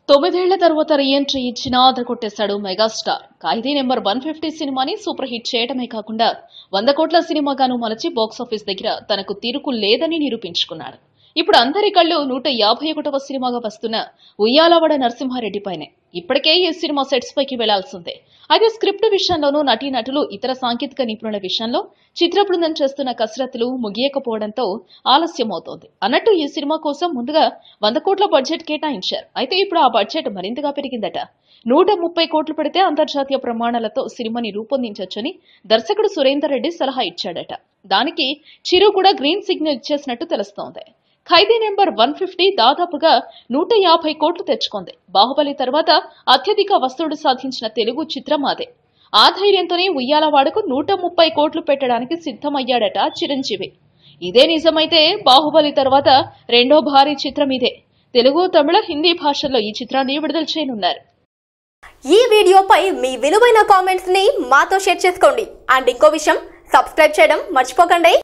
9 ఏళ్ల తర్వాత రీఎంట్రీ ఇచ్చిన అదరగొట్టేశాడు మెగాస్టార్. ఖైదీ నెంబర్ 150 సినిమాని సూపర్ హిట్ చేయడమే కాకుండా 100 కోట్ల సినిమాగాను మలచి బాక్సాఫీస్ దగ్గర తనకు తిరుగు లేదని నిరూపించుకున్నాడు. ఇప్పుడు అందరి కళ్ళు 151వ సినిమాగా వస్తున్న ఉయ్యాలవాడ నరసింహారెడ్డి పైనే. ఇప్పటికే ఈ సినిమా సెట్స్ పైకి వెళ్లాల్సిందే. అయితే స్క్రిప్ట్ విషయంలోనూ నటీనటులు ఇతర సాంకేతిక నిపుణుల విషయంలో చిత్ర బృందం చేస్తున్న కసరత్తులు ముగియకపోవడంతో ఆలస్యమవుతోంది. అన్నట్టు ఈ సినిమా కోసం ముందుగా 100 కోట్ల బడ్జెట్ కేటాయించారు. అయితే ఇప్పుడు ఆ బడ్జెట్ మరింతగా పెరిగిందట. 130 కోట్లు పెడితే అంతర్జాతీయ ప్రమాణాలతో సినిమాని రూపొందించొచ్చని దర్శకుడు సురేందర్ రెడ్డి సలహా ఇచ్చాడట. దానికి చిరు కూడా గ్రీన్ సిగ్నల్ ఇచ్చేసినట్టు తెలుస్తోంది. ఖైదీ నెంబర్ 150 దాదాపుగా 150 కోట్లు తెచ్చుకుంది. బాహుబలి తర్వాత అత్యధిక వసూళ్లు సాధించిన తెలుగు చిత్రం అదే. ఆ ధైర్యంతోనే ఉయ్యాలవాడకు 130 కోట్లు పెట్టడానికి సిద్ధమయ్యాడట చిరంజీవి. ఇదే నిజమైతే బాహుబలి తర్వాత రెండో భారీ చిత్రం ఇదే. తెలుగు, తమిళ, హిందీ భాషల్లో ఈ చిత్రాన్ని విడుదల చేయనున్నారు. ఈ వీడియోపై మీ విలువైన కామెంట్స్ ని మాతో షేర్ చేసుకోండి. అండ్ ఇంకో విషయం, సబ్స్క్రైబ్ చేయడం మర్చిపోకండి.